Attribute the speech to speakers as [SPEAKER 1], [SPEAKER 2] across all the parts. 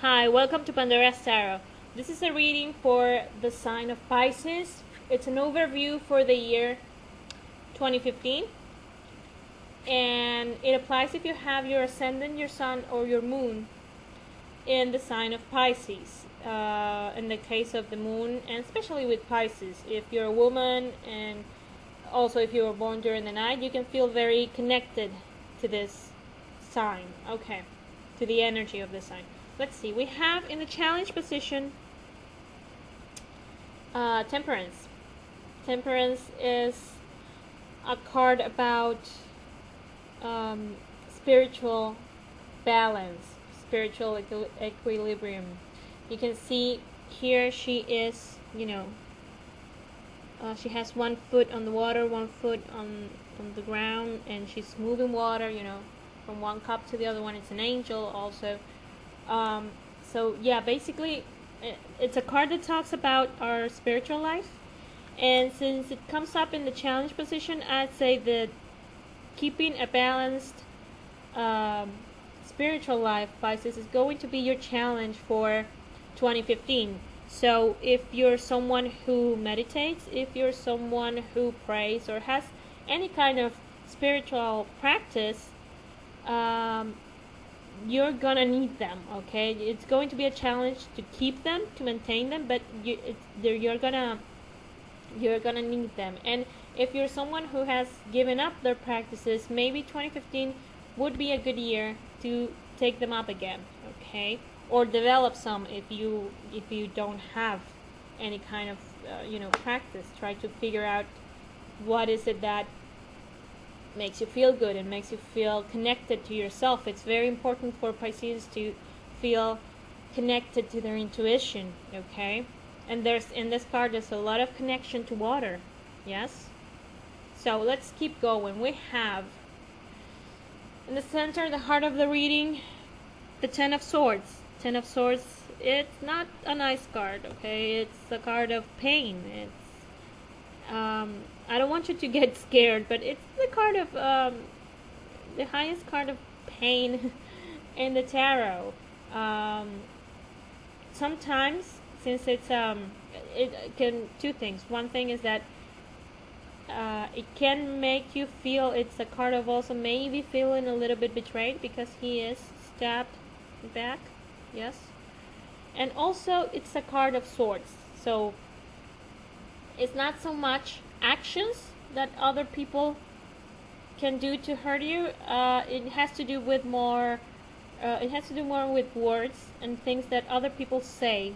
[SPEAKER 1] Hi, welcome to Pandora's Tarot. This is a reading for the sign of Pisces. It's an overview for the year 2015, and it applies if you have your ascendant, your sun, or your moon in the sign of Pisces. In the case of the moon, and especially with Pisces, if you're a woman and also if you were born during the night, you can feel very connected to this sign, okay, to the energy of the sign. Let's see, we have in the challenge position Temperance. Temperance is a card about spiritual balance, spiritual equilibrium. You can see here she is, she has one foot on the water, one foot on the ground, and she's moving water, from one cup to the other one. It's an angel also. So yeah, basically it's a card that talks about our spiritual life, and since it comes up in the challenge position, I'd say that keeping a balanced spiritual life, Pisces, is going to be your challenge for 2015. So if you're someone who meditates, if you're someone who prays or has any kind of spiritual practice, you're gonna need them, okay? It's going to be a challenge to keep them, to maintain them, but you're gonna need them. And if you're someone who has given up their practices, maybe 2015 would be a good year to take them up again, okay? Or develop some if you don't have any kind of practice. Try to figure out what is it that makes you feel good and makes you feel connected to yourself. It's very important for Pisces to feel connected to their intuition, okay? And there's in this card there's a lot of connection to water. Yes? So let's keep going. We have in the center, the heart of the reading, the Ten of Swords. Ten of Swords, it's not a nice card, okay? It's a card of pain. It's I don't want you to get scared, but it's the card of the highest card of pain in the tarot. Sometimes, since it's it can two things. One thing is that it can make you feel, it's a card of also maybe feeling a little bit betrayed because he is stabbed back. Yes, and also it's a card of swords, so it's not so much actions that other people can do to hurt you. It has to do with more. It has to do more with words and things that other people say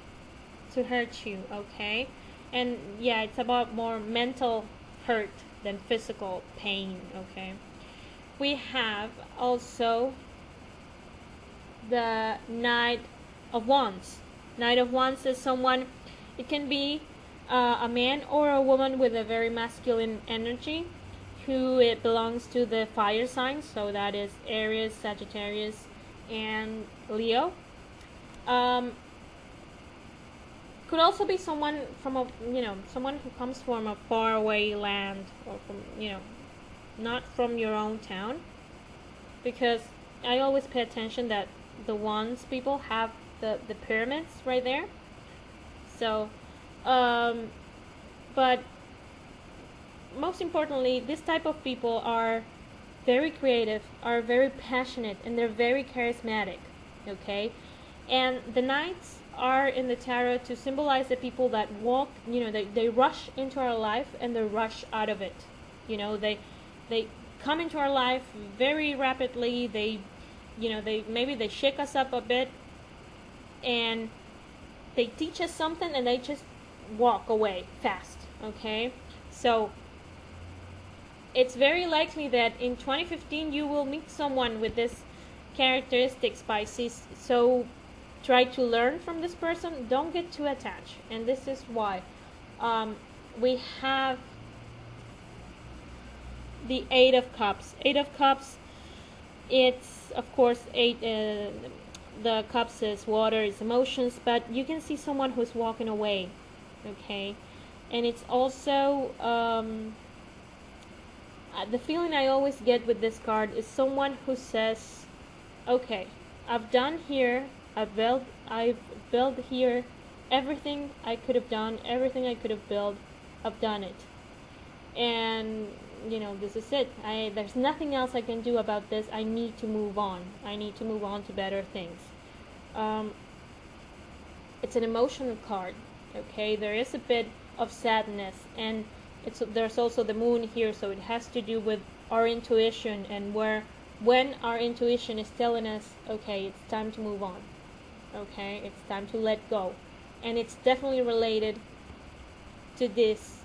[SPEAKER 1] to hurt you. Okay, and yeah, it's about more mental hurt than physical pain. Okay, we have also the Knight of Wands. Knight of Wands is someone. It can be a man or a woman with a very masculine energy, who it belongs to the fire signs, so that is Aries, Sagittarius, and Leo. Could also be someone from a someone who comes from a faraway land, or from not from your own town, because I always pay attention that the Wands people have the pyramids right there. So but most importantly, this type of people are very creative, are very passionate, and they're very charismatic, okay? And the knights are in the tarot to symbolize the people that walk, they rush into our life and they rush out of it. They come into our life very rapidly. They maybe they shake us up a bit, and they teach us something, and they just walk away fast, okay? So it's very likely that in 2015 you will meet someone with this characteristics, Pisces. So try to learn from this person. Don't get too attached, and this is why we have the Eight of Cups. Eight of Cups, it's of course the cups is water, is emotions, but you can see someone who's walking away, okay? And it's also the feeling I always get with this card is someone who says, okay, I've done here I've built here everything I could have done, everything I could have built, I've done it. And this is it. There's nothing else I can do about this. I need to move on. I need to move on to better things. It's an emotional card. Okay, there is a bit of sadness, and there's also the moon here, so it has to do with our intuition, and when our intuition is telling us, okay, it's time to move on. Okay, it's time to let go, and it's definitely related to this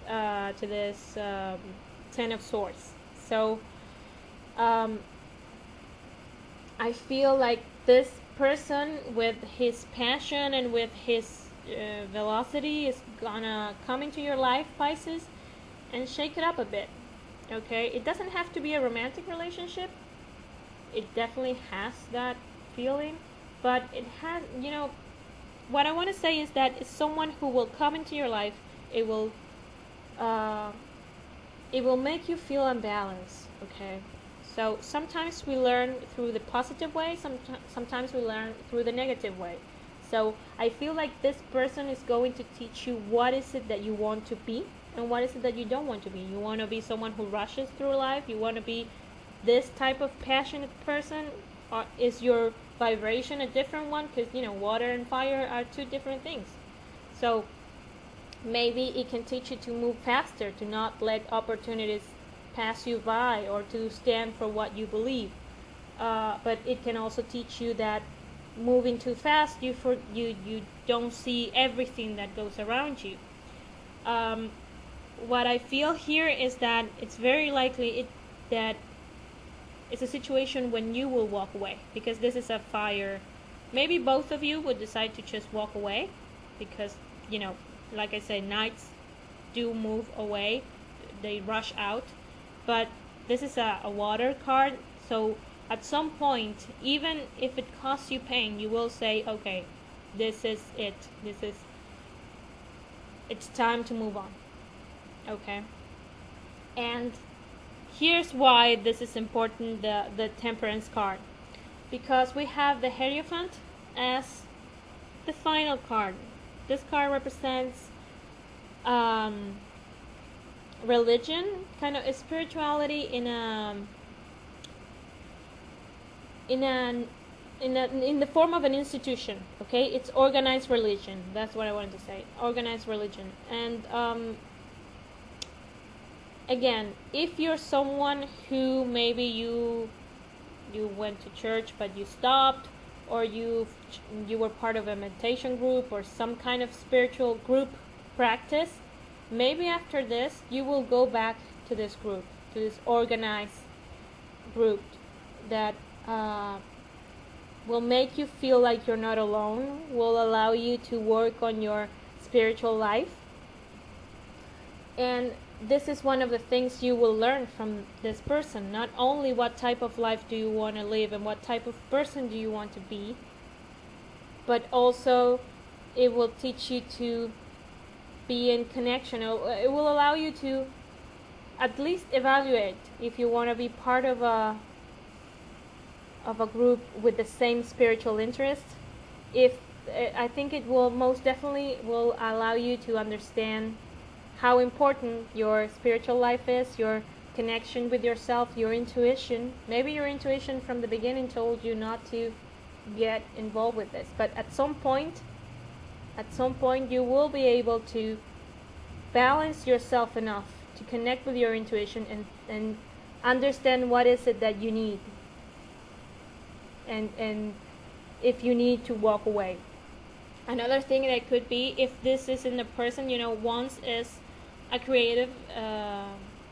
[SPEAKER 1] Ten of Swords. So I feel like this person, with his passion and with his velocity, is gonna come into your life, Pisces, and shake it up a bit. Okay, it doesn't have to be a romantic relationship. It definitely has that feeling, but it has, what I want to say is that it's someone who will come into your life. It will make you feel unbalanced. Okay, so sometimes we learn through the positive way, sometimes we learn through the negative way. So I feel like this person is going to teach you what is it that you want to be and what is it that you don't want to be. You want to be someone who rushes through life. You want to be this type of passionate person. Or is your vibration a different one? Because water and fire are two different things. So maybe it can teach you to move faster, to not let opportunities pass you by, or to stand for what you believe. But it can also teach you that moving too fast, you don't see everything that goes around you. What I feel here is that it's very likely that it's a situation when you will walk away, because this is a fire. Maybe both of you would decide to just walk away, because like I said, knights do move away, they rush out. But this is a water card, so at some point, even if it costs you pain, you will say, okay, this is it. It's time to move on. Okay? And here's why this is important, the Temperance card. Because we have the Hierophant as the final card. This card represents religion, kind of a spirituality in the form of an institution. Okay, it's organized religion. That's what I wanted to say. Organized religion. And again, if you're someone who maybe you went to church but you stopped, or you were part of a meditation group or some kind of spiritual group practice, maybe after this you will go back to this group, to this organized group that will make you feel like you're not alone, will allow you to work on your spiritual life. And this is one of the things you will learn from this person. Not only what type of life do you want to live and what type of person do you want to be, but also it will teach you to be in connection. It will allow you to at least evaluate if you want to be part of a group with the same spiritual interest. I think it will most definitely will allow you to understand how important your spiritual life is, your connection with yourself, your intuition. Maybe your intuition from the beginning told you not to get involved with this, but at some point you will be able to balance yourself enough to connect with your intuition and understand what is it that you need, and if you need to walk away. Another thing that could be, if this isn't a person, once is a creative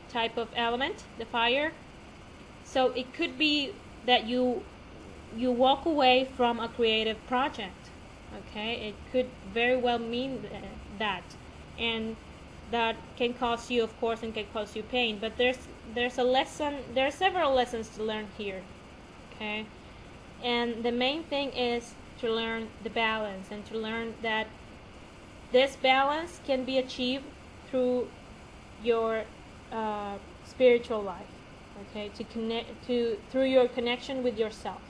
[SPEAKER 1] type of element, the fire. So it could be that you walk away from a creative project. Okay, it could very well mean that, and that can cause you, of course, and can cause you pain. But there's a lesson. There are several lessons to learn here. Okay, and the main thing is to learn the balance, and to learn that this balance can be achieved through your spiritual life. Okay, through your connection with yourself.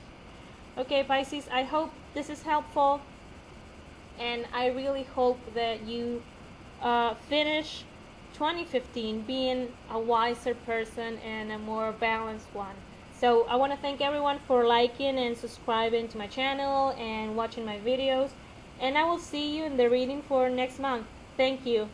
[SPEAKER 1] Okay, Pisces, I hope this is helpful, and I really hope that you finish 2015 being a wiser person and a more balanced one. So I want to thank everyone for liking and subscribing to my channel and watching my videos, and I will see you in the reading for next month. Thank you.